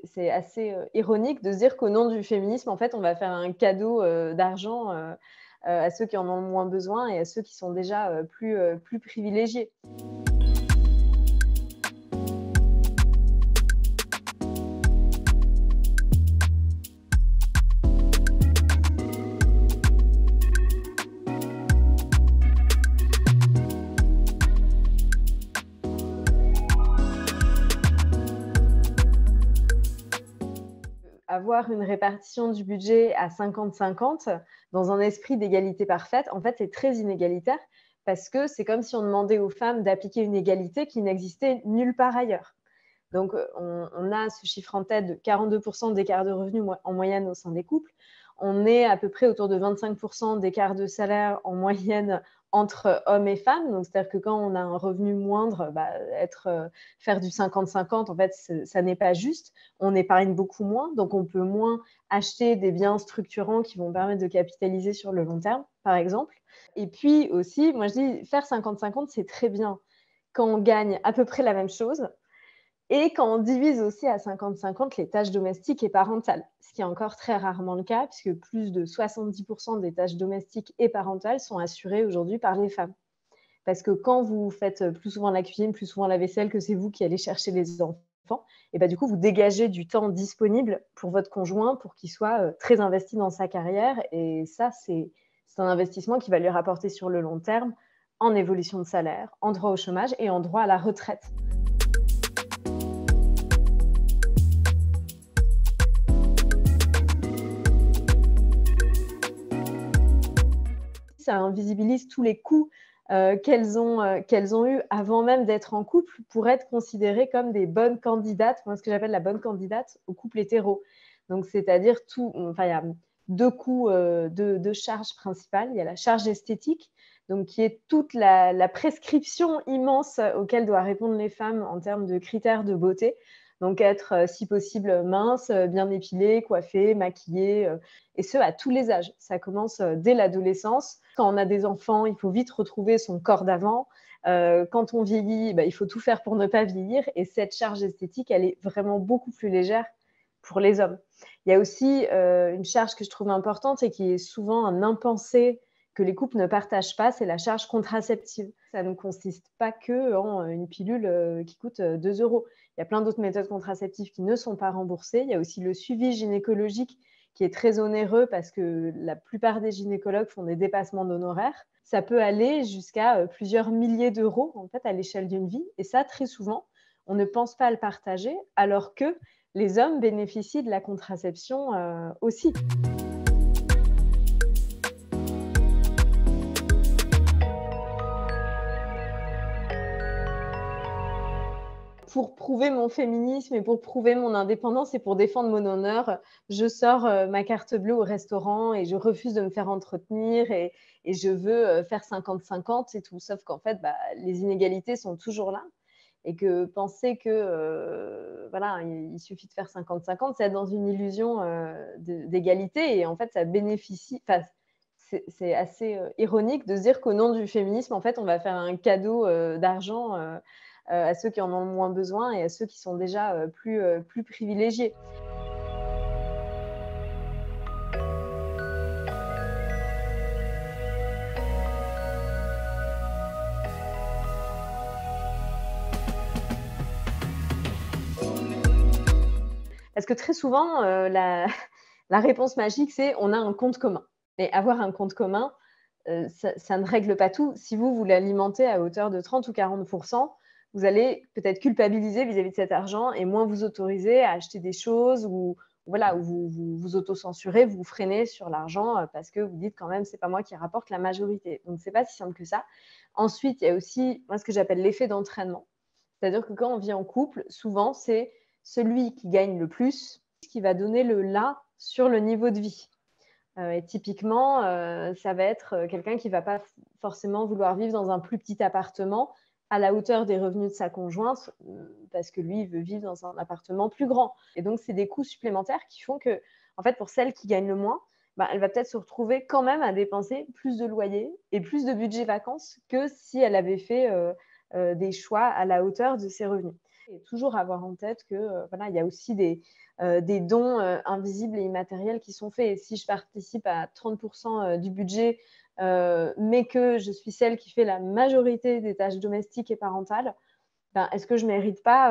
c'est assez, ironique de se dire qu'au nom du féminisme, en fait, on va faire un cadeau, d'argent, à ceux qui en ont le moins besoin et à ceux qui sont déjà, plus privilégiés. Avoir une répartition du budget à 50-50 dans un esprit d'égalité parfaite, en fait, c'est très inégalitaire parce que c'est comme si on demandait aux femmes d'appliquer une égalité qui n'existait nulle part ailleurs. Donc, on a ce chiffre en tête de 42 d'écart de revenus en moyenne au sein des couples. On est à peu près autour de 25 d'écart de salaire en moyenne entre hommes et femmes. Donc, c'est-à-dire que quand on a un revenu moindre, faire du 50-50, en fait, ça n'est pas juste. On épargne beaucoup moins, donc on peut moins acheter des biens structurants qui vont permettre de capitaliser sur le long terme, par exemple. Et puis aussi, moi je dis, faire 50-50, c'est très bien quand on gagne à peu près la même chose, et quand on divise aussi à 50-50 les tâches domestiques et parentales, ce qui est encore très rarement le cas, puisque plus de 70% des tâches domestiques et parentales sont assurées aujourd'hui par les femmes. Parce que quand vous faites plus souvent la cuisine, plus souvent la vaisselle, que c'est vous qui allez chercher les enfants, et bah, du coup, vous dégagez du temps disponible pour votre conjoint pour qu'il soit très investi dans sa carrière. Et ça, c'est un investissement qui va lui rapporter sur le long terme en évolution de salaire, en droit au chômage et en droit à la retraite. Ça invisibilise tous les coûts qu'elles ont eus avant même d'être en couple pour être considérées comme des bonnes candidates, moi ce que j'appelle la bonne candidate au couple hétéro. Donc c'est-à-dire il y a deux coûts, deux charges principales. Il y a la charge esthétique, donc qui est toute la prescription immense auquel doivent répondre les femmes en termes de critères de beauté. Donc être, si possible, mince, bien épilée, coiffée, maquillée, et ce, à tous les âges. Ça commence dès l'adolescence. Quand on a des enfants, il faut vite retrouver son corps d'avant. Quand on vieillit, il faut tout faire pour ne pas vieillir. Et cette charge esthétique, elle est vraiment beaucoup plus légère pour les hommes. Il y a aussi une charge que je trouve importante et qui est souvent un impensé que les couples ne partagent pas, c'est la charge contraceptive. Ça ne consiste pas que en une pilule qui coûte 2 euros. Il y a plein d'autres méthodes contraceptives qui ne sont pas remboursées. Il y a aussi le suivi gynécologique qui est très onéreux parce que la plupart des gynécologues font des dépassements d'honoraires. Ça peut aller jusqu'à plusieurs milliers d'euros en fait, à l'échelle d'une vie. Et ça, très souvent, on ne pense pas à le partager alors que les hommes bénéficient de la contraception aussi. Pour prouver mon féminisme et pour prouver mon indépendance et pour défendre mon honneur, je sors ma carte bleue au restaurant et je refuse de me faire entretenir et je veux faire 50-50 et tout. Sauf qu'en fait, les inégalités sont toujours là et que penser que voilà, il suffit de faire 50-50, c'est être dans une illusion d'égalité et en fait, ça bénéficie. Enfin, c'est assez ironique de se dire qu'au nom du féminisme, en fait, on va faire un cadeau d'argent à ceux qui en ont le moins besoin et à ceux qui sont déjà plus privilégiés. Parce que très souvent, la réponse magique, c'est on a un compte commun. Et avoir un compte commun, ça ne règle pas tout. Si vous l'alimentez à hauteur de 30 ou 40%, vous allez peut-être culpabiliser vis-à-vis de cet argent et moins vous autoriser à acheter des choses ou voilà, où vous autocensurez, vous freinez sur l'argent parce que vous dites quand même c'est pas moi qui rapporte la majorité. Donc c'est pas si simple que ça. Ensuite, il y a aussi moi ce que j'appelle l'effet d'entraînement. C'est-à-dire que quand on vit en couple, souvent c'est celui qui gagne le plus qui va donner le là sur le niveau de vie. Et typiquement, ça va être quelqu'un qui ne va pas forcément vouloir vivre dans un plus petit appartement à la hauteur des revenus de sa conjointe, parce que lui, il veut vivre dans un appartement plus grand. Et donc, c'est des coûts supplémentaires qui font que, en fait, pour celle qui gagne le moins, elle va peut-être se retrouver quand même à dépenser plus de loyer et plus de budget vacances que si elle avait fait des choix à la hauteur de ses revenus. Et toujours avoir en tête que voilà, il y a aussi des dons invisibles et immatériels qui sont faits. Et si je participe à 30% du budget, mais que je suis celle qui fait la majorité des tâches domestiques et parentales, ben, est-ce que je ne mérite pas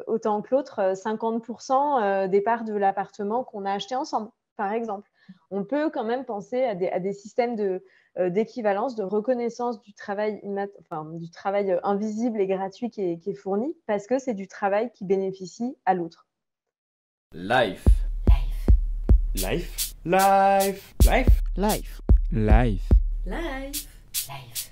autant que l'autre 50% des parts de l'appartement qu'on a acheté ensemble, par exemple? On peut quand même penser à des systèmes d'équivalence, de reconnaissance du travail, enfin, du travail invisible et gratuit qui est fourni, parce que c'est du travail qui bénéficie à l'autre. Life. Life. Life. Life. Life. Life. Life. Life.